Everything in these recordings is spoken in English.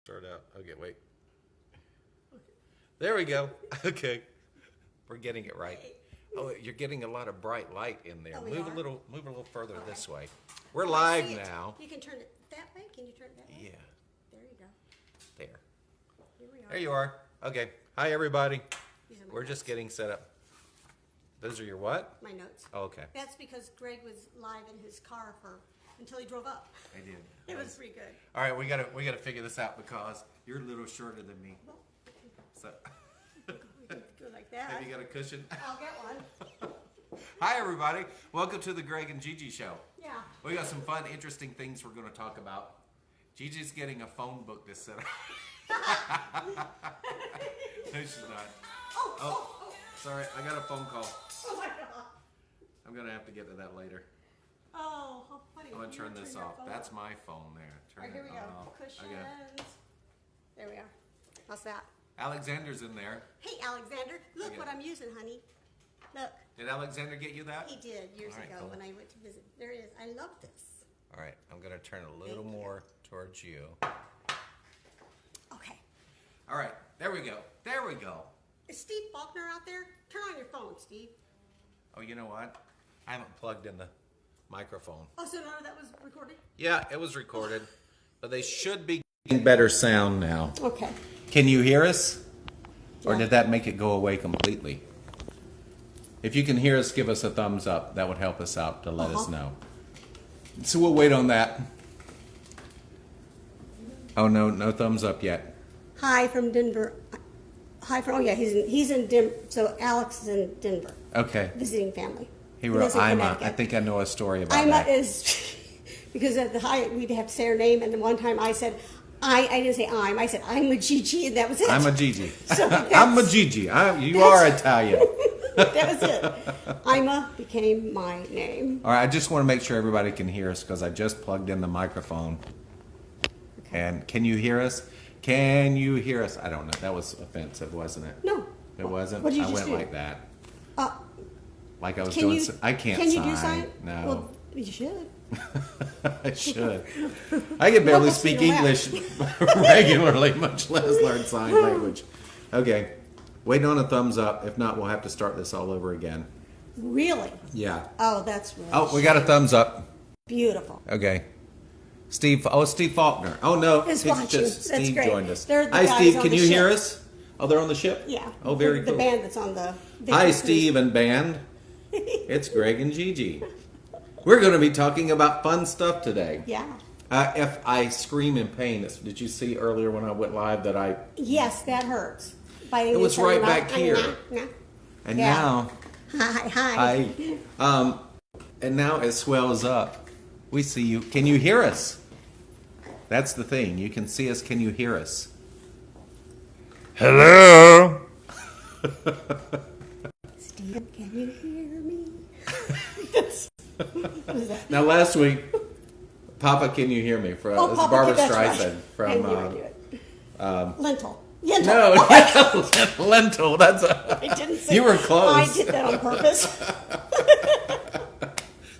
Start out. Okay, wait. There we go. Okay. We're getting it right. Oh, you're getting a lot of bright light in there. Oh, Move are? move a little further this way. We're Oh, I live see it. now. You can turn it that way? Can you turn it that way? Yeah. There you go. There. Here we are. There you are. Okay. Hi everybody. These are my We're notes. just getting set up. Those are your what? My notes. Oh, okay. That's because Greg was live in his car until he drove up. I did. It was pretty good. All right, we gotta figure this out because you're a little shorter than me. Well, So we can go like that. have you got a cushion? I'll get one. Hi everybody. Welcome to the Greg and Gigi show. Yeah. We got some fun, interesting things we're going to talk about. Gigi's getting a phone book to set up. No, she's not. Oh, sorry, I got a phone call. Oh my God. I'm going to have to get to that later. Oh, how funny. I'm going to You turn this your off. phone That's off. my phone there. All Turn right, here we it go. off. Cushions. Okay. There we are. How's that? Alexander's in there. Hey, Alexander. Look Okay. what I'm using, honey. Look. Did Alexander get you that? He did years All right, ago cool. when I went to visit. There it is. I love this. All right, I'm going to turn a little Thank you. more towards you. Okay. All right, there we go. There we go. Is Steve Faulkner out there? Turn on your phone, Steve. Oh, you know what? I haven't plugged in the microphone. Oh, so none of that was recorded? Yeah, it was recorded, but they should be getting better sound now. Okay. Can you hear us? Or Yeah. did that make it go away completely? If you can hear us, give us a thumbs up. That would help us out to let us know. So we'll wait on that. Oh, no thumbs up yet. Hi from Denver. Hi from, oh yeah, he's in Denver. So Alex is in Denver, Okay. visiting family. He He wrote lives in Ima. Connecticut. I think I know a story about Ima that. is, because at the Hyatt we'd have to say her name, and then one time I said, I didn't say I said I'm a Gigi, and that was it. I'm a Gigi. So I'm a Gigi. You are Italian. That was it. Ima became my name. All right, I just want to make sure everybody can hear us because I just plugged in the microphone. Okay. And can you hear us? Can you hear us? I don't know. That was offensive, wasn't it? No. It wasn't? What did you I just went do? like that. Uh, Like I was can doing. you? I can't Can you sign. do sign? No. Well, you should. I should. I can barely Help us speak figure it English regularly, much less learn sign language. Okay. Waiting on a thumbs up. If not, we'll have to start this all over again. Really? Yeah. Oh, that's really Oh, we got a thumbs up. beautiful. Okay. Steve Faulkner. Oh, no. Is It's watching. just That's Steve great. joined us. They're the Hi, guys Steve. on Can the you hear ship. us? Oh, they're on the ship? Yeah. Oh, very the cool. band that's on the. Hi, Steve and band. It's Greg and Gigi. We're going to be talking about fun stuff today. Yeah. If I scream in pain, did you see earlier when I went live that I... Yes, that hurts. Biting It was your tongue right out. back here. Nah. And Yeah. now... Hi. And now it swells up. We see you. Can you hear us? That's the thing. You can see us. Can you hear us? Hello? Steve, can you hear me? What is that? Now, last week, Papa, can you hear me? From Oh, it's Papa, Barbara that's right. Streisand I from. knew I knew it. Lentil. Lentil. No, Oh, lentil. That's I didn't say. You were close. I did that on purpose.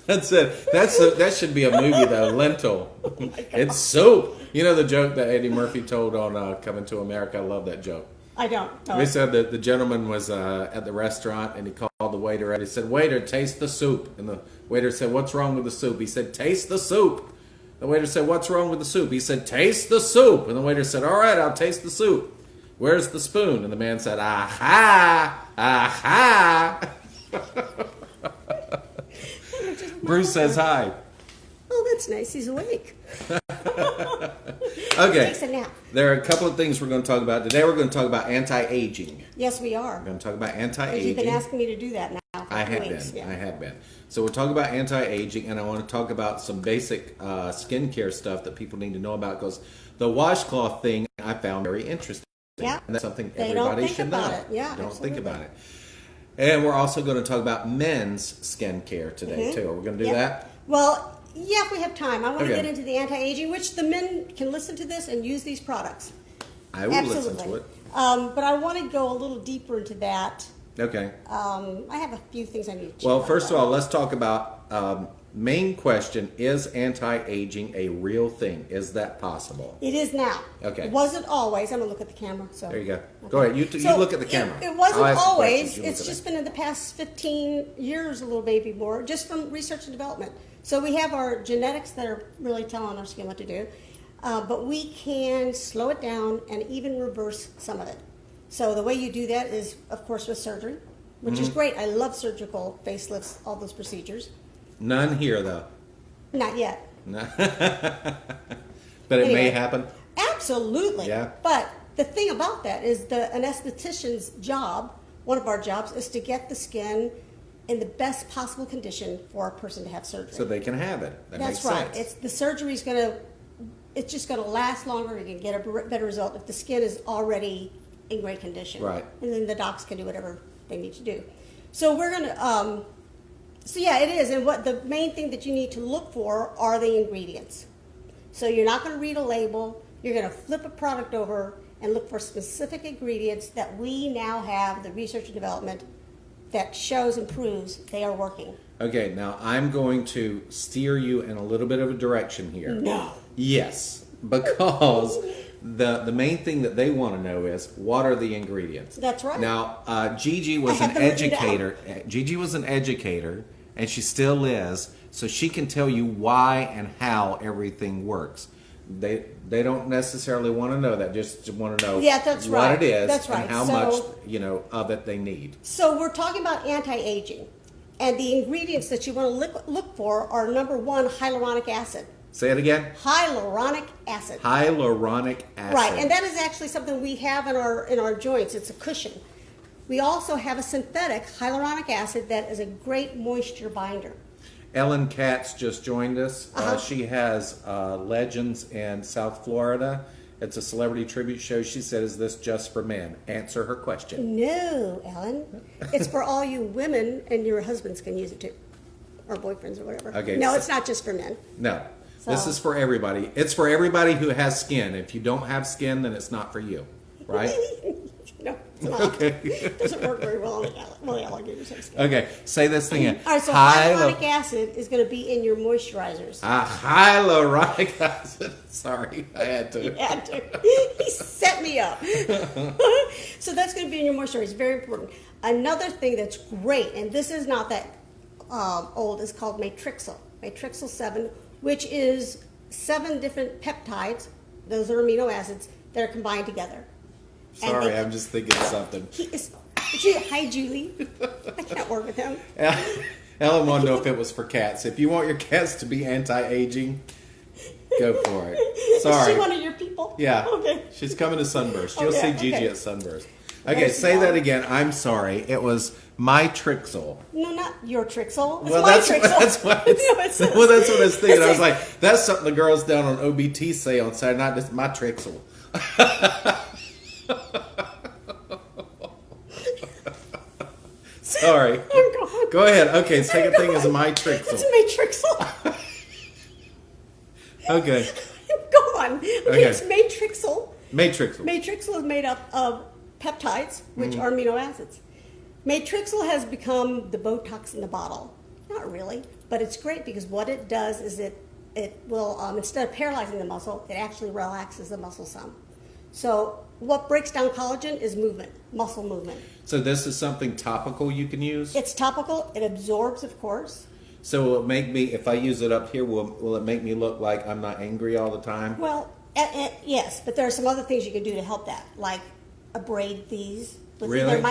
That's it. That should be a movie though. Lentil. It's soup. You know the joke that Eddie Murphy told on Coming to America. I love that joke. I don't. No. They said that the gentleman was at the restaurant and he called the waiter and he said, "Waiter, taste the soup." And the waiter said, "What's wrong with the soup?" He said, "Taste the soup." The waiter said, "What's wrong with the soup?" He said, "Taste the soup." And the waiter said, "All right, I'll taste the soup. Where's the spoon?" And the man said, "Aha, aha." Bruce says hi. Oh, that's nice. He's awake. Okay. Takes a nap. There are a couple of things we're going to talk about. Today we're going to talk about anti-aging. Yes, we are. We're going to talk about Because you've anti-aging. been asking me to do that now for I a few have weeks. been. Yeah. I have been. So we'll talk about anti-aging, and I want to talk about some basic skincare stuff that people need to know about because the washcloth thing I found very interesting. Yeah. And that's something They don't everybody think should about know. it. Yeah, Don't think absolutely. about it. And we're also going to talk about men's skincare today, too. Are we going to do Yeah. that? Well, yeah, if we have time. I want to Okay. get into the anti-aging, which the men can listen to this and use these products. I will Absolutely. listen to it. But I want to go a little deeper into that. Okay. I have a few things I need to check Well, on first of that. all, let's talk about Main question, is anti-aging a real thing? Is that possible? It is now. Okay. It wasn't always. I'm going to look at the camera. So There you go. Okay. Go ahead. You look at the camera. It I'll wasn't ask the always. questions, you look It's at just it. been in the past 15 years, a little baby more, just from research and development. So we have our genetics that are really telling our skin what to do, but we can slow it down and even reverse some of it. So the way you do that is, of course, with surgery, which is great. I love surgical facelifts, all those procedures. None here, though. Not yet. No. But it may happen. Absolutely. Yeah. But the thing about that is an esthetician's job, one of our jobs, is to get the skin in the best possible condition for a person to have surgery. So they can have it. That's makes right. sense. The surgery's it's just going to last longer. You can get a better result if the skin is already in great condition. Right. And then the docs can do whatever they need to do. So we're going to, so yeah, it is. And what the main thing that you need to look for are the ingredients. So you're not going to read a label. You're going to flip a product over and look for specific ingredients that we now have the research and development that shows and proves they are working. Okay, now I'm going to steer you in a little bit of a direction here. No. Yes, because the main thing that they want to know is, what are the ingredients? That's right. Now, Gigi was I an had them written educator. Gigi was an educator, and she still is, so she can tell you why and how everything works. They don't necessarily want to know that, just want to know that's what right. it is That's right. and how So- much of it they need. So we're talking about anti-aging, and the ingredients that you want to look for are, number one, hyaluronic acid. Say it again. Hyaluronic acid. Hyaluronic acid. Right, and that is actually something we have in our joints. It's a cushion. We also have a synthetic hyaluronic acid that is a great moisture binder. Ellen Katz just joined us. Uh-huh. She has Legends in South Florida. It's a celebrity tribute show. She said, is this just for men? Answer her question. No, Ellen. It's for all you women, and your husbands can use it too, or boyfriends or whatever. Okay, No, so- it's not just for men. No. This So- is for everybody. It's for everybody who has skin. If you don't have skin, then it's not for you. Right? No, it's not. Okay. It doesn't work very well on the alligators. have skin. Okay. Say this thing again. All right, so hyaluronic acid is going to be in your moisturizers. Hyaluronic acid. Sorry, I had to. Had to. He set me up. So that's going to be in your moisturizer. Very important. Another thing that's great, and this is not that old, is called Matrixyl. Matrixyl 7, which is 7 different peptides. Those are amino acids that are combined together. And Sorry, they- I'm just thinking of something. Hi, Julie. I can't work with him. Ellen wanted to know if it was for cats. If you want your cats to be anti-aging, go for it. Is Sorry. she one of your people? Yeah. Okay. She's coming to Sunburst. You'll Okay, see Gigi okay. at Sunburst. There's Okay, the say dog. that again. I'm sorry. It was Matrixyl. No, not your Trixel. It's Well, my that's Trixel. that's what No, it's- well, that's what I was thinking. I was it's- like, that's something the girls down on OBT say on Saturday night. This is my Trixel. Sorry. I'm gone. Go ahead. Okay, second thing is gone. my It's Trixel. Matrixel. Okay, I'm gone. Okay, it's Matrixel. Matrixel. Matrixyl is made up of peptides, which are amino acids. Matrixyl has become the Botox in the bottle. Not really, but it's great because what it does is it will, instead of paralyzing the muscle, it actually relaxes the muscle some. So what breaks down collagen is movement, muscle movement. So this is something topical you can use? It's topical. It absorbs, of course. So will it make me, if I use it up here, will it make me look like I'm not angry all the time? Well, yes, but there are some other things you can do to help that, like abrade these. With Really?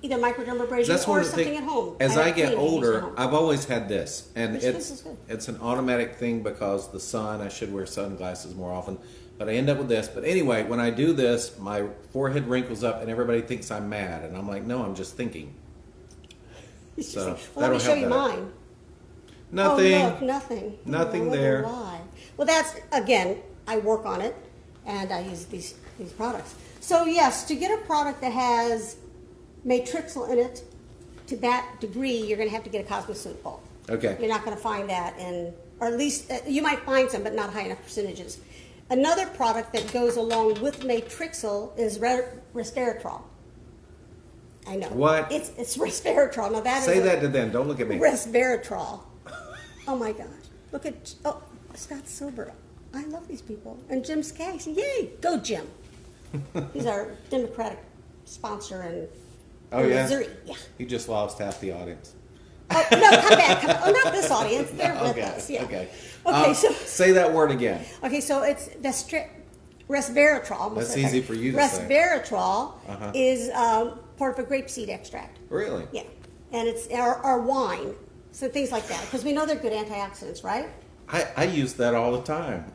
Either microdermabrasion That's one or of the something things. at home. As I get clean to use at older, home. I've always had this, and This is good. it's an automatic thing because the sun. I should wear sunglasses more often, but I end up with this. But anyway, when I do this, my forehead wrinkles up, and everybody thinks I'm mad, and I'm like, no, I'm just thinking. So Well, let that'll me show help you that out. mine. Nothing. Oh, look, nothing. Nothing Oh, what a there. lie. Well, that's, again, I work on it, and I use these products. So, yes, to get a product that has Matrixyl in it, to that degree, you're going to have to get a cosmeceutical. Okay. You're not going to find that or at least, you might find some, but not high enough percentages. Another product that goes along with Matrixyl is resveratrol. I know. What? It's resveratrol. Now, that Say is that to them. Don't look at me. resveratrol. Oh my gosh. Look at, Scott Silver. I love these people. And Jim Skaggs. Yay! Go, Jim. He's our Democratic sponsor in Missouri. Yeah. He just lost half the audience. Oh, no, come back. Oh, not this audience. They're with us. Yeah. Okay. Okay, so. Say that word again. Okay, so it's resveratrol. That's easy for you to say. Resveratrol is part of a grapeseed extract. Really? Yeah. And it's our wine. So things like that. Because we know they're good antioxidants, right? I use that all the time.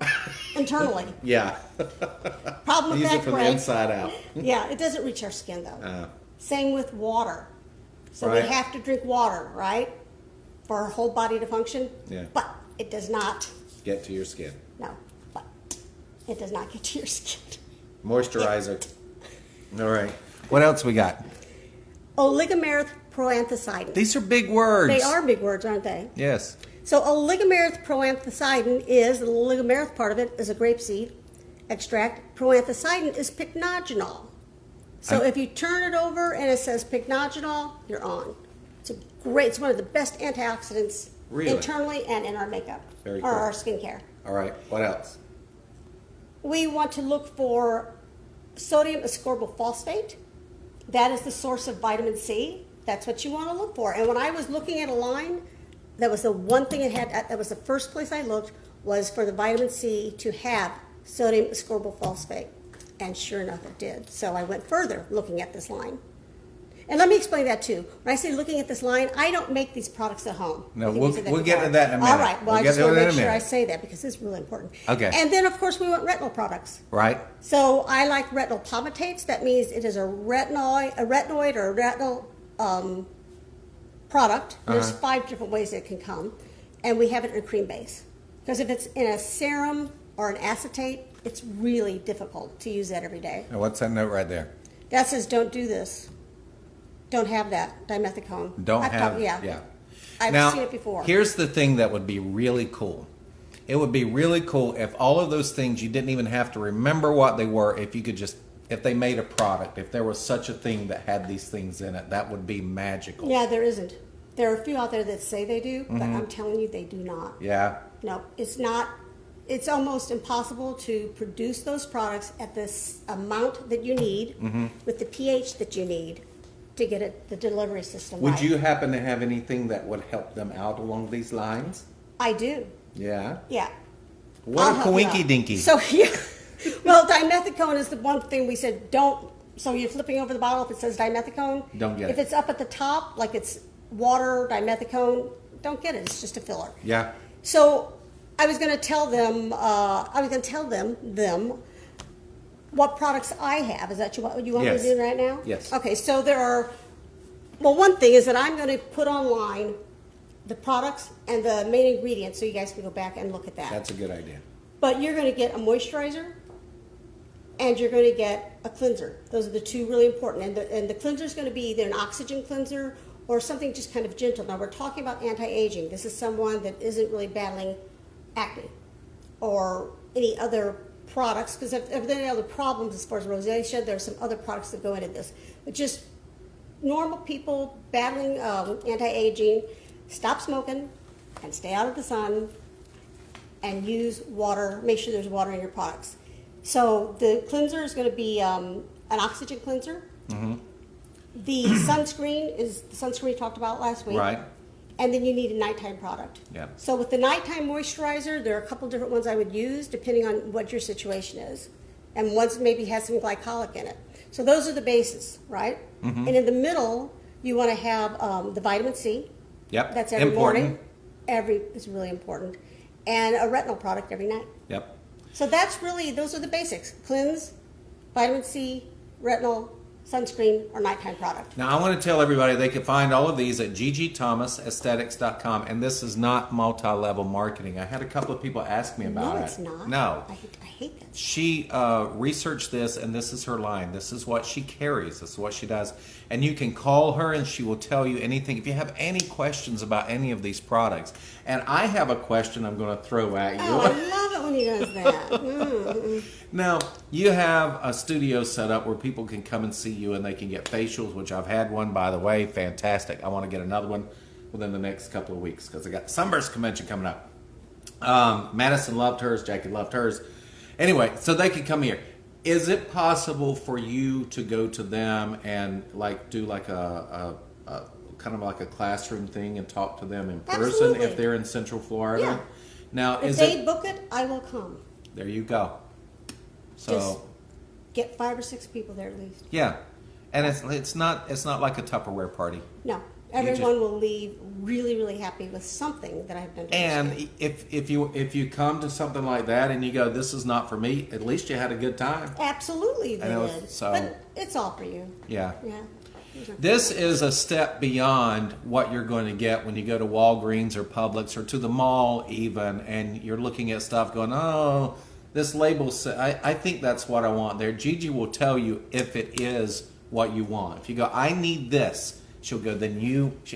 Internally. Yeah. Problem with use that, it from Craig. the inside out. Yeah, it doesn't reach our skin, though. Same with water. So Right. we have to drink water, right? For our whole body to function. Yeah. But it does not. Get to your skin. No. But it does not get to your skin. Moisturizer. All right. What else we got? Oligomerythproanthocyanidin. These are big words. They are big words, aren't they? Yes. So oligomerythproanthocyanidin is, the oligomeryth part of it is a grapeseed extract. Proanthocyanidin is pycnogenol. So if you turn it over and it says pycnogenol, you're on. It's one of the best antioxidants internally and in our makeup Very or cool. our skincare. All right. What else? We want to look for sodium ascorbyl phosphate. That is the source of vitamin C. That's what you want to look for. And when I was looking at a line, that was the one thing it had, that was the first place I looked, was for the vitamin C to have sodium ascorbyl phosphate. And sure enough, it did. So I went further looking at this line. And let me explain that too. When I say looking at this line, I don't make these products at home. No, I think we'll we said that get before. into that in a minute. All right. Well, We'll I get just to want it to in make a sure minute. I say that because it's really important. Okay. And then, of course, we want retinol products. Right. So I like retinol palmitates. That means it is a retinoid or a retinol product. There's 5 different ways it can come. And we have it in a cream base. Because if it's in a serum or an acetate, it's really difficult to use that every day. Now, what's that note right there? That says don't do this. Don't have that dimethicone. Yeah. I've Now, seen it before. Here's the thing that would be really cool. It would be really cool if all of those things, you didn't even have to remember what they were. If you could just, if they made a product, if there was such a thing that had these things in it, that would be magical. Yeah, there isn't. There are a few out there that say they do, but I'm telling you they do not. Yeah. No, it's not. It's almost impossible to produce those products at this amount that you need with the pH that you need to get it, the delivery system Would right. you happen to have anything that would help them out along these lines? I do. Yeah. Yeah. What I'll a help you coinky out. dinky. So, yeah. Well, dimethicone is the one thing we said don't. So you're flipping over the bottle if it says dimethicone. Don't get it. If it's up at the top, like it's water, dimethicone, don't get it. It's just a filler. Yeah. So I was going to tell them. Them what products I have. Is that what you want Yes. me to do right now? Yes. Okay. So there are. Well, one thing is that I'm going to put online the products and the main ingredients, so you guys can go back and look at that. That's a good idea. But you're going to get a moisturizer, and you're going to get a cleanser. Those are the two really important. And the cleanser is going to be either an oxygen cleanser or something just kind of gentle. Now, we're talking about anti-aging. This is someone that isn't really battling acne or any other products, because if there are any other problems as far as rosacea, there are some other products that go into this. But just normal people battling anti-aging, stop smoking and stay out of the sun and use water. Make sure there's water in your products. So the cleanser is going to be an oxygen cleanser. The sunscreen is the sunscreen we talked about last week. Right. And then you need a nighttime product. Yeah. So with the nighttime moisturizer, there are a couple different ones I would use depending on what your situation is. And one's maybe has some glycolic in it. So those are the bases, right? And in the middle, you want to have the vitamin C. Yep. That's every Important. morning. It's really important. And a retinol product every night. Yep. So that's really, those are the basics. Cleanse, vitamin C, retinol, sunscreen, or nighttime product. Now, I want to tell everybody they can find all of these at ggthomasaesthetics.com, and this is not multi-level marketing. I had a couple of people ask me about it. No, it's not. No. I hate that. She researched this, and this is her line. This is what she carries. This is what she does. And you can call her, and she will tell you anything. If you have any questions about any of these products, and I have a question I'm going to throw at you. Oh, I love it when he does that. Now, you have a studio set up where people can come and see you, and they can get facials, which I've had one, by the way. Fantastic. I want to get another one. within the next couple of weeks because I got Sunburst Convention coming up. Madison loved hers. Jackie loved hers. Anyway, so they could come here. Is it possible for you to go to them and like do like a kind of like a classroom thing and talk to them in person Absolutely. if they're in Central Florida? Yeah. Now, If they book it, I will come. There you go. So Just get 5 or 6 people there at least. yeah, and it's not like a Tupperware party. No, everyone will leave really, really happy with something that I've done. To And if you come to something like that and you go, this is not for me, at least you had a good time. Absolutely, they know, did. so- But it's all for you. Yeah. Yeah. This is a step beyond what you're going to get when you go to Walgreens or Publix or to the mall even, and you're looking at stuff going, oh, this label says, I think that's what I want there. Gigi will tell you if it is what you want. If you go, I need this, she'll go,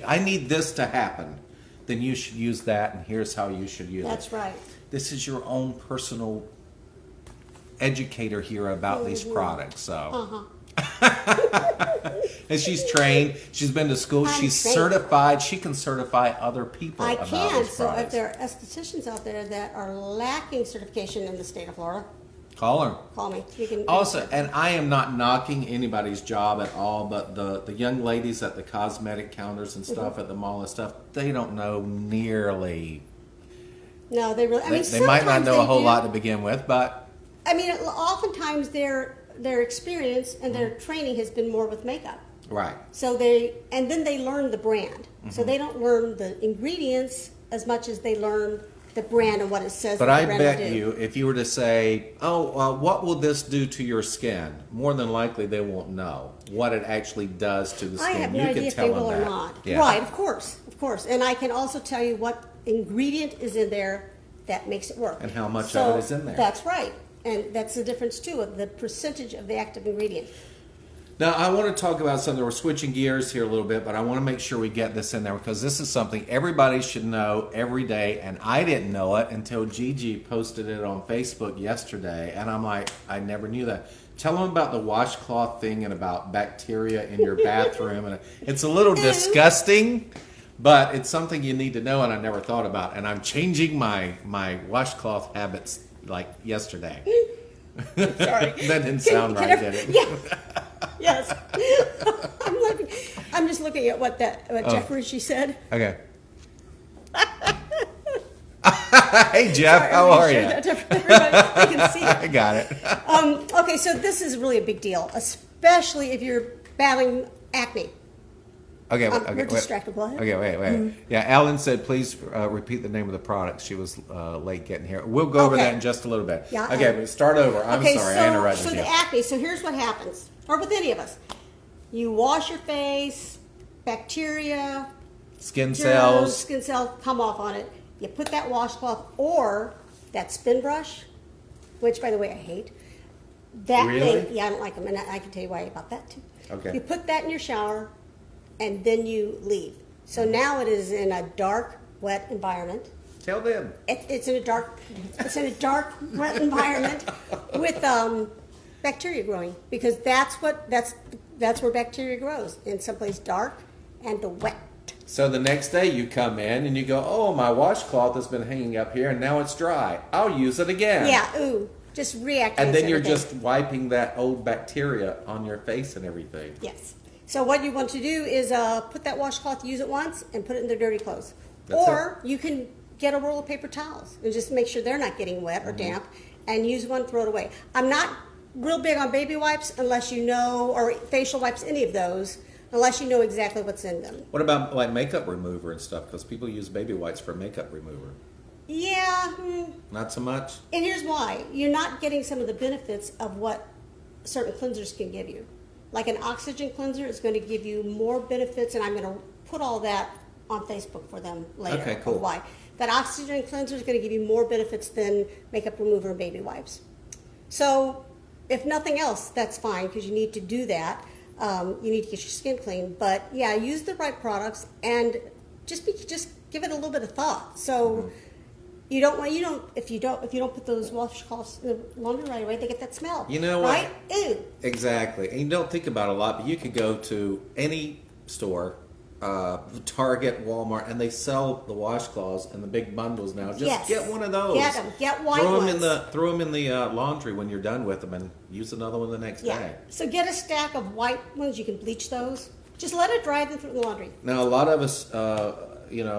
I need this to happen, then you should use that, and here's how you should use it. That's right. This is your own personal educator here about these products, so. And she's trained. She's been to school. She's trained. certified. She can certify other people I about can. these So if products. there are estheticians out there that are lacking certification in the state of Florida, Call her. call me. You can Also, and I am not knocking anybody's job at all, but the young ladies at the cosmetic counters and stuff at the mall and stuff, they don't know nearly. No, they really. I mean, They might not sometimes know a they whole do. lot to begin with, but I mean, oftentimes their experience and their training has been more with makeup. right. So then they learn the brand. So they don't learn the ingredients as much as they learn the brand and what it says. But that I the brand will bet do. you, if you were to say, what will this do to your skin? More than likely, they won't know what it actually does to the skin. I have no you idea can if tell they them will that. or not. Yeah. Right, of course. And I can also tell you what ingredient is in there that makes it work. And how much of it is in there. That's right. And that's the difference, too, of the percentage of the active ingredient. Now, I want to talk about something. We're switching gears here a little bit, but I want to make sure we get this in there because this is something everybody should know every day, and I didn't know it until Gigi posted it on Facebook yesterday, and I'm like, I never knew that. Tell them about the washcloth thing and about bacteria in your bathroom. And it's a little disgusting, but it's something you need to know, and I never thought about. And I'm changing my washcloth habits like yesterday. Sorry. That didn't sound right, did it? Yeah. Yes. I'm just looking at what Jeff Ritchie said. Okay. Hey, Jeff, how are you? Everybody can see it. I got it. Okay, so this is really a big deal, especially if you're battling acne. Okay, We're wait. distracted. Go ahead. Okay, wait. Yeah, Alan said, please repeat the name of the product. She was late getting here. We'll go over Okay. that in just a little bit. Yeah, okay, but start over. I'm sorry, I interrupted so you. the acne. So here's what happens, or with any of us: you wash your face, bacteria, Skin germs, cells. skin cells come off on it. You put that washcloth or that spin brush, which, by the way, I hate. That Really? thing, yeah, I don't like them, and I can tell you why about that too. Okay. You put that in your shower, and then you leave. So now it is in a dark, wet environment. Tell them. It's in a dark, wet environment with bacteria growing, because that's where bacteria grows, in someplace dark and wet. So the next day you come in and you go, oh, my washcloth has been hanging up here and now it's dry. I'll use it again. Yeah, just reactivates And then you're everything. just wiping that old bacteria on your face and everything. Yes. So what you want to do is put that washcloth, use it once, and put it in the dirty clothes. That's Or you can get a roll of paper towels and just make sure they're not getting wet or damp, and use one, throw it away. I'm not real big on baby wipes unless you know, or facial wipes, any of those, unless you know exactly what's in them. What about like makeup remover and stuff? Because people use baby wipes for makeup remover. Yeah. Not so much? And here's why. You're not getting some of the benefits of what certain cleansers can give you. Like an oxygen cleanser is going to give you more benefits, and I'm going to put all that on Facebook for them later. Okay, cool. Why. That oxygen cleanser is going to give you more benefits than makeup remover and baby wipes. So if nothing else, that's fine, because you need to do that. You need to get your skin clean. But yeah, use the right products, and just give it a little bit of thought. So if you don't put those washcloths in the laundry right away, they get that smell. You know what? Right? Ew. Exactly. And you don't think about it a lot, but you could go to any store Target, Walmart, and they sell the washcloths in the big bundles now. Just Yes. get one of those. Get them. Get white throw ones. Throw them in the laundry when you're done with them, and use another one the next Yeah. day. So get a stack of white ones. You can bleach those. Just let it dry them through the laundry. Now, a lot of us, a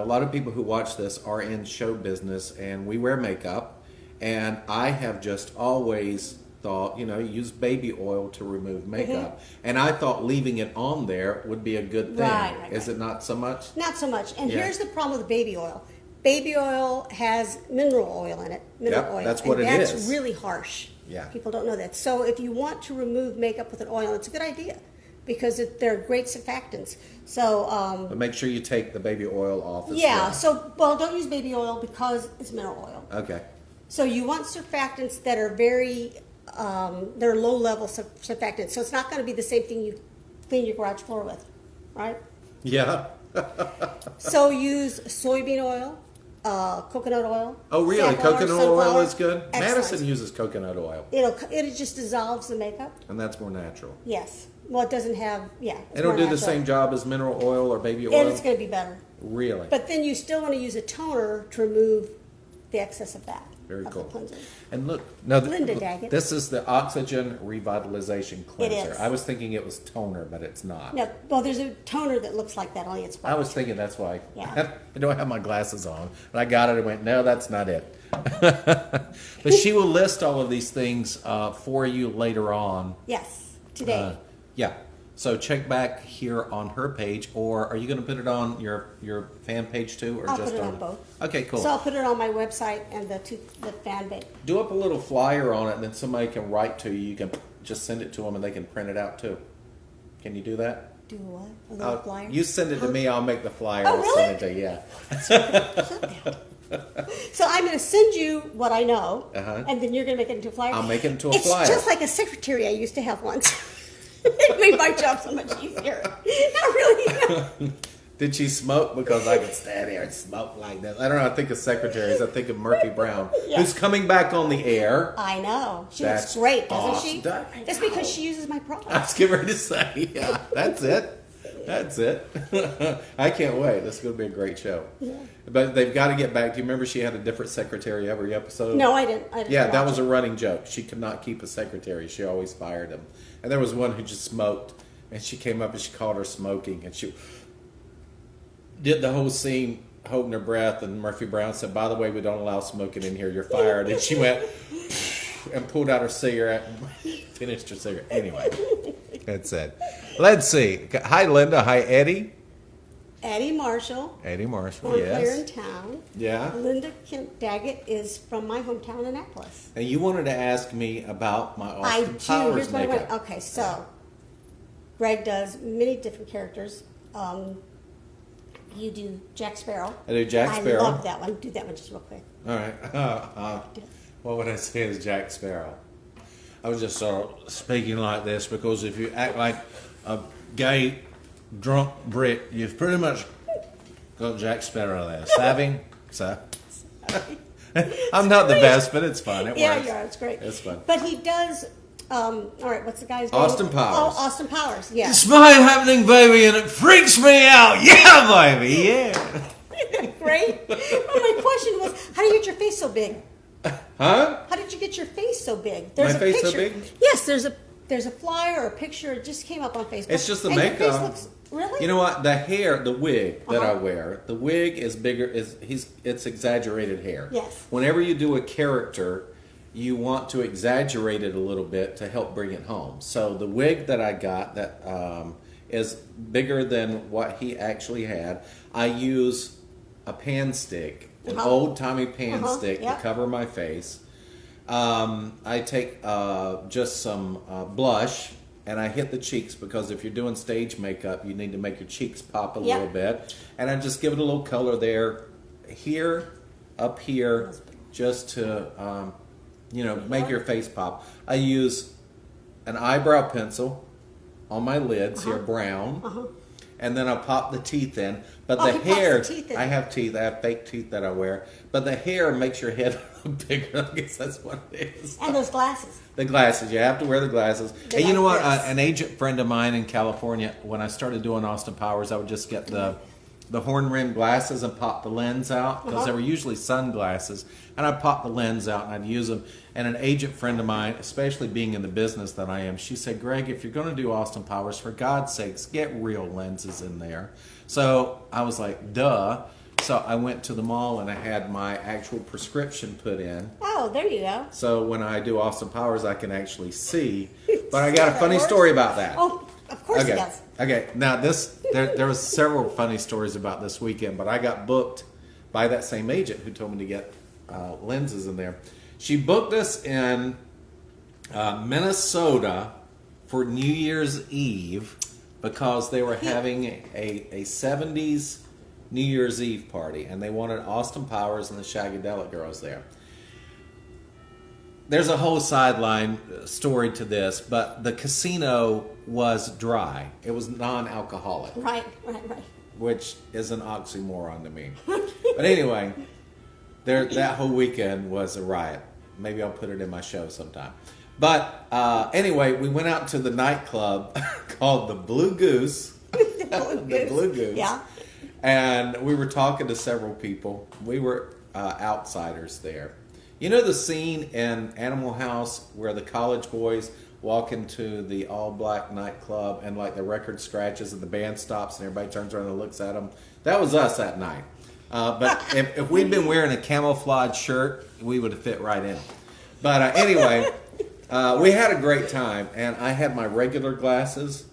lot of people who watch this are in show business, and we wear makeup. And I have just always thought, use baby oil to remove makeup. And I thought leaving it on there would be a good thing. Right. Is it not so much? Not so much. And Yeah. here's the problem with baby oil. Baby oil has mineral oil in it. Mineral Yep, oil. that's what and it that's is. really harsh. Yeah. People don't know that. So if you want to remove makeup with an oil, it's a good idea because they're great surfactants. So But make sure you take the baby oil off as yeah. well. So don't use baby oil because it's mineral oil. Okay. So you want surfactants that are very they're low level surfactants. So it's not going to be the same thing you clean your garage floor with, right? Yeah. So use soybean oil, coconut oil. Oh, really? safflower, Coconut oil sunflower. is good? Excellent. Madison uses coconut oil, It just dissolves the makeup. and that's more natural. Yes. Well, it doesn't have, yeah. it's It'll more do the natural. same job as mineral oil or baby oil? And it's going to be better. Really? But then you still want to use a toner to remove the excess of that. Very of cool. The cleanser. And look, no, Linda Daggett. this is the Oxygen Revitalization Cleanser. is. I was thinking it was toner, but it's not. No, well, there's a toner that looks like that, only it's white. I was thinking that's why. Yeah. I don't have my glasses on. But I got it and went, no, that's not it. But she will list all of these things for you later on. Yes, today. Yeah. So check back here on her page, or are you going to put it on your fan page too, or I'll just put it on both. Okay, cool. So I'll put it on my website and the fan page. Do up a little flyer on it, and then somebody can write to you. You can just send it to them, and they can print it out too. Can you do that? Do what? A little flyer? You send it to me. I'll make the flyer. Oh, and really? Send it to you. Yeah. So I'm going to send you what I know, Uh-huh. and then you're going to make it into a flyer. I'll make it into a it's flyer. It's just like a secretary I used to have once. It made my job so much easier. Not really. Did she smoke? Because I could stand here and smoke like that. I don't know. I think of secretaries. I think of Murphy Brown, Yeah. who's coming back on the air. I know. She That's looks great, doesn't awesome. she? I That's know. because she uses my product. I was getting ready to say, yeah, that's it. That's it. I can't wait. This is going to be a great show. Yeah. But they've got to get back. Do you remember she had a different secretary every episode? No, I didn't. Yeah, that was watch a running joke. She could not keep a secretary. She always fired him. And there was one who just smoked, and she came up and she called her smoking, and she did the whole scene holding her breath, and Murphy Brown said, by the way, we don't allow smoking in here. You're fired. And she went and pulled out her cigarette and finished her cigarette. Anyway, that's it. Let's see. Hi, Linda. Hi, Eddie. Eddie Marshall. Eddie Marshall, One player in yes. town. Yeah. Linda Kent Daggett is from my hometown, Annapolis. And you wanted to ask me about my I Austin do. Powers Here's what I makeup. want. Okay, so Greg does many different characters. You do Jack Sparrow. I do Jack Sparrow. I love that one. Do that one just real quick. All right. What would I say is Jack Sparrow? I was just sort of speaking like this because if you act like a gay, drunk Brit, you've pretty much got Jack Sparrow there. Savvy? So. I'm not the best, but it's fun. It Yeah, works. yeah, it's great. It's fun. But he does. All right, what's the guy's name? Austin Powers. Oh, Austin Powers. Yeah. Smile happening, baby, and it freaks me out. Yeah, baby, yeah. Great. Well, my question was, how do you get your face so big? Huh? How did you get your face so big? My face so big? Yes, there's a flyer or a picture. It just came up on Facebook. It's just the and your makeup. face looks, really? You know what? The hair, the wig that I Uh-huh. wear, the wig is bigger. It's exaggerated hair. Yes. Whenever you do a character, you want to exaggerate it a little bit to help bring it home. So the wig that I got that is bigger than what he actually had. I use a pan stick, an Uh-huh. old timey pan Uh-huh. stick Yep. to cover my face. I take just some blush and I hit the cheeks because if you're doing stage makeup, you need to make your cheeks pop a Yep. little bit. And I just give it a little color there, here, up here, just to, make your face pop. I use an eyebrow pencil on my lids here, brown. and then I'll pop the teeth in. But Oh, the he pops the hair, teeth in. I have teeth. I have fake teeth that I wear. But the hair makes your head look bigger. I guess that's what it is. And those glasses. The glasses, you have to wear the glasses. They're And you know like what? this. An agent friend of mine in California, when I started doing Austin Powers, I would just get the horn rimmed glasses and pop the lens out because they were usually sunglasses. And I'd pop the lens out and I'd use them. And an agent friend of mine, especially being in the business that I am, she said, Greg, if you're going to do Austin Powers, for God's sakes, get real lenses in there. So I was like, duh. So I went to the mall and I had my actual prescription put in. Oh, there you go. So when I do Austin Powers, I can actually see. But I got a funny story about that. Oh, of course Okay. he does. Okay. Now there was several funny stories about this weekend, but I got booked by that same agent who told me to get lenses in there. She booked us in Minnesota for New Year's Eve because they were having a 70s New Year's Eve party, and they wanted Austin Powers and the Shagadelic Girls there. There's a whole sideline story to this, but the casino was dry. It was non-alcoholic, Right. which is an oxymoron to me. But anyway, that whole weekend was a riot. Maybe I'll put it in my show sometime. But anyway, we went out to the nightclub called the Blue Goose. The Blue Goose. Yeah. And we were talking to several people. We were outsiders there. You know the scene in Animal House where the college boys walk into the all-black nightclub and like the record scratches and the band stops and everybody turns around and looks at them? That was us that night. But if we'd been wearing a camouflage shirt, we would have fit right in. But anyway, we had a great time. And I had my regular glasses.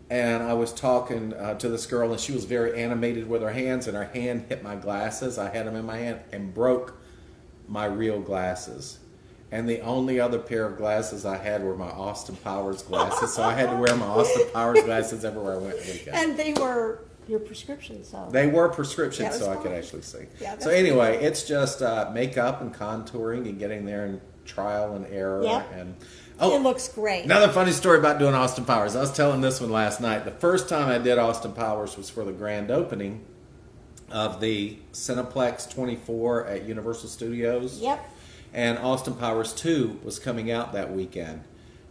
And I was talking to this girl, and she was very animated with her hands, and her hand hit my glasses. I had them in my hand and broke my real glasses. And the only other pair of glasses I had were my Austin Powers glasses, so I had to wear my Austin Powers glasses everywhere I went the weekend. And they were your prescription, so. They were prescriptions, That was so I fun. could actually see. Yeah, that's So anyway, it's just makeup and contouring and getting there and trial and error. Yep. And It looks great. another funny story about doing Austin Powers. I was telling this one last night. The first time I did Austin Powers was for the grand opening of the Cineplex 24 at Universal Studios. Yep. And Austin Powers 2 was coming out that weekend.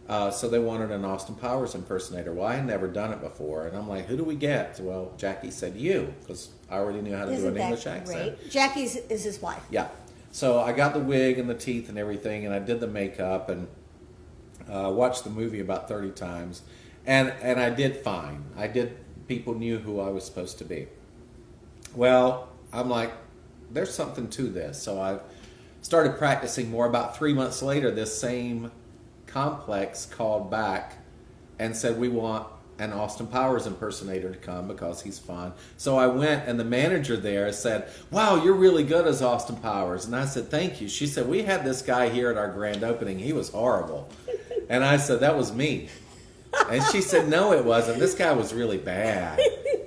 So they wanted an Austin Powers impersonator. Well, I had never done it before. And I'm like, who do we get? Well, Jackie said you, because I already knew how to do Isn't an English that accent. great? Jackie's is his wife. Yeah. So I got the wig and the teeth and everything, and I did the makeup and watched the movie about 30 times. And I did fine. People knew who I was supposed to be. Well, I'm like, there's something to this. So I started practicing more. About 3 months later, this same complex called back and said, we want an Austin Powers impersonator to come because he's fun. So I went, and the manager there said, wow, you're really good as Austin Powers. And I said, thank you. She said, we had this guy here at our grand opening. He was horrible. And I said, that was me. And she said, no, it wasn't. This guy was really bad.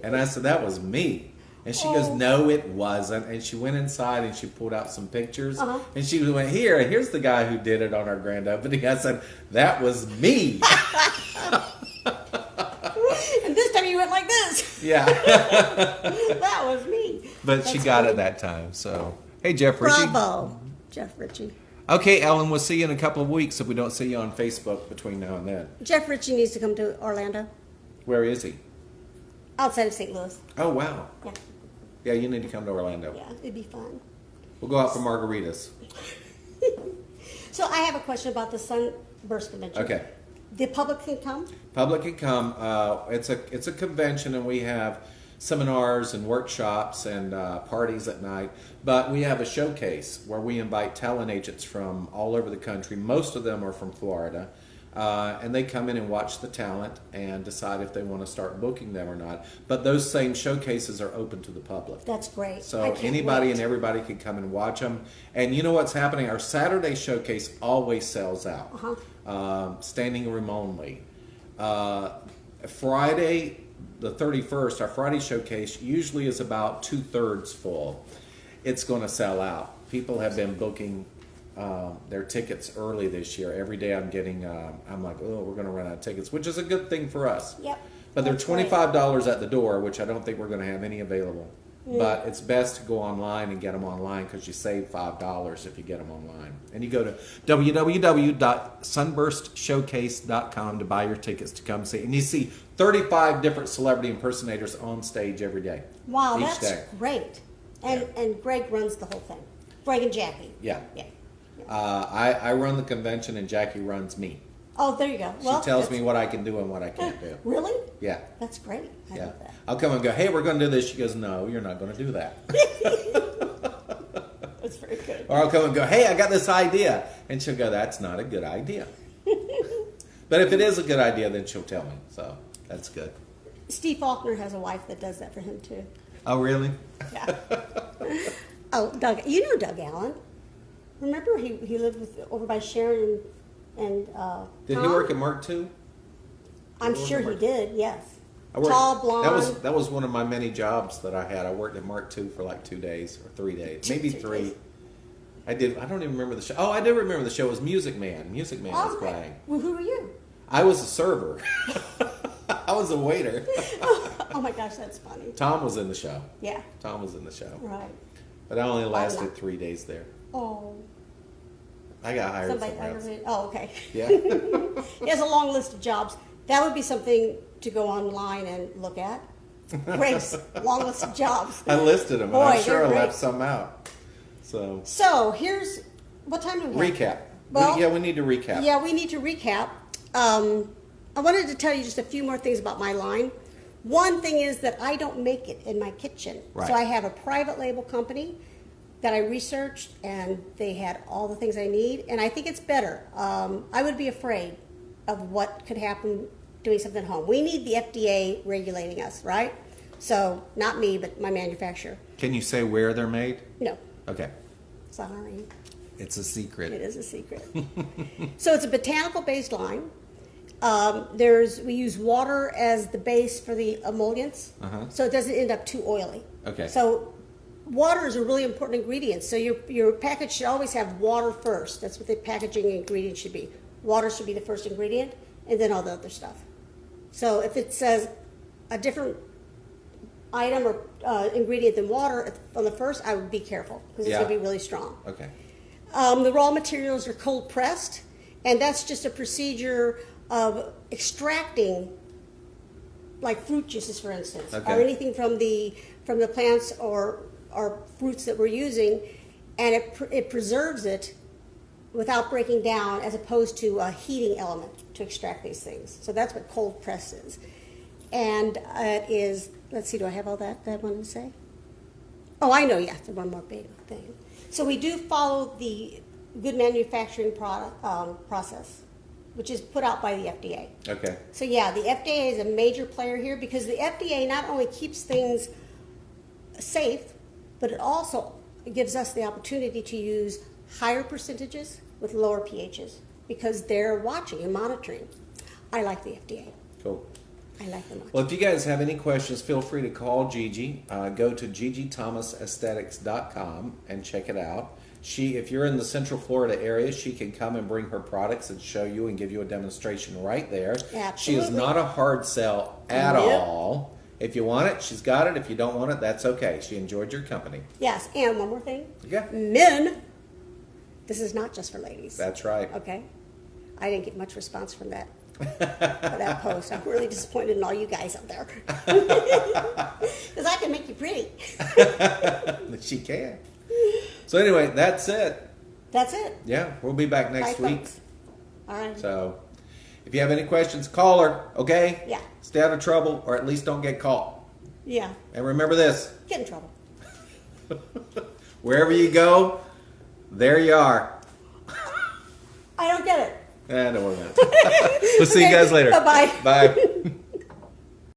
And I said, that was me. And she goes, no, it wasn't. And she went inside and she pulled out some pictures. And she went, here's the guy who did it on our grand opening. I said, that was me. And this time you went like this. Yeah. That was me. But she got it that time. So, hey, Jeff Ritchie. Bravo, Jeff Ritchie. Okay, Ellen, we'll see you in a couple of weeks if we don't see you on Facebook between now and then. Jeff Ritchie needs to come to Orlando, Where is he? outside of St. Louis. Oh, wow. Yeah, Yeah, you need to come to Orlando. yeah, it'd be fun. We'll go out for margaritas. So I have a question about the Sunburst Convention. Okay. The public can come? Public can come. It's a convention, and we have seminars and workshops and parties at night. But we have a showcase where we invite talent agents from all over the country. Most of them are from Florida. And they come in and watch the talent and decide if they want to start booking them or not. But those same showcases are open to the public. That's great. I So can't anybody wait. and everybody can come and watch them. And you know what's happening? Our Saturday showcase always sells out. Standing room only. Friday, the 31st, our Friday showcase usually is about 2/3 full. It's going to sell out. People have been booking their tickets early this year. Every day I'm getting, I'm like, oh, we're going to run out of tickets, which is a good thing for us. Yep. But they're That's great. $25 at the door, which I don't think we're going to have any available. But it's best to go online and get them online because you save $5 if you get them online. And you go to www.sunburstshowcase.com to buy your tickets to come see. And you see 35 different celebrity impersonators on stage every day. Wow, each that's day. great. And Greg runs the whole thing. Greg and Jackie. Yeah. Yeah. I run the convention and Jackie runs me. Oh, there you go. She tells me what I can do and what I can't do. Really? Yeah. That's great. I love that. I'll come and go, hey, we're going to do this. She goes, no, you're not going to do that. That's very good. Or I'll come and go, hey, I got this idea. And she'll go, that's not a good idea. But if it is a good idea, then she'll tell me. So that's good. Steve Faulkner has a wife that does that for him, too. Oh, really? Yeah. Oh, Doug. You know Doug Allen. Remember he lived over by Sharon and Did he Tom? work at Mark II? I'm sure he did, yes. I worked, Tall, blonde. That was one of my many jobs that I had. I worked at Mark II for like 2 days or 3 days, maybe three. days. I did. I don't even remember the show. Oh, I do remember the show. It was Music Man. Music Man was Okay. playing. Well, who were you? I was a server. I was a waiter. Oh my gosh, that's funny. Tom was in the show. Yeah. Tom was in the show. Right. But I only lasted not. 3 days there. Oh. I got hired Somebody somewhere else. Oh, okay. Yeah. He has a long list of jobs. That would be something to go online and look at. Greg's long list of jobs. I listed them, and Boy, I'm sure they're I great. left some out. So here's what time do we have? Recap. Well, we need to recap. Yeah, we need to recap. I wanted to tell you just a few more things about my line. One thing is that I don't make it in my kitchen. Right. So I have a private label company that I researched, and they had all the things I need, and I think it's better. I would be afraid of what could happen doing something at home. We need the FDA regulating us, right? So not me, but my manufacturer. Can you say where they're made? No, Okay. sorry. It's a secret. It is a secret. So it's a botanical-based line. We use water as the base for the emollients, so it doesn't end up too oily. Okay. So water is a really important ingredient. So your package should always have water first. That's what the packaging ingredient should be. Water should be the first ingredient, and then all the other stuff. So if it says a different item or ingredient than water on the first, I would be careful because it's going to be really strong. Okay. The raw materials are cold pressed, and that's just a procedure of extracting, like fruit juices, for instance, or anything from the plants or fruits that we're using, and it preserves it without breaking down, as opposed to a heating element to extract these things. So that's what cold press is, and it is. Let's see, do I have all that I wanted to say? Oh, I know. Yeah, one more big thing. So we do follow the good manufacturing process, which is put out by the FDA. Okay. So yeah, the FDA is a major player here because the FDA not only keeps things safe, but it also gives us the opportunity to use higher percentages with lower pHs because they're watching and monitoring. I like the FDA. Cool. I like them much. Well, if you guys have any questions, feel free to call Gigi. Go to gigithomasaesthetics.com and check it out. If you're in the Central Florida area, she can come and bring her products and show you and give you a demonstration right there. Absolutely. She is not a hard sell at all. If you want it, she's got it. If you don't want it, that's okay. She enjoyed your company. Yes, and one more thing. Yeah. Men, this is not just for ladies. That's right. Okay? I didn't get much response from that. For that post. I'm really disappointed in all you guys out there. Because I can make you pretty. She can. So anyway, that's it. That's it. Yeah, we'll be back next Bye, week. folks. All right. So if you have any questions, call her, okay? Yeah. Stay out of trouble, or at least don't get caught. Yeah. And remember this. Get in trouble. Wherever you go, there you are. I don't get it. Don't worry about it. We'll see you guys later. Bye-bye. Bye.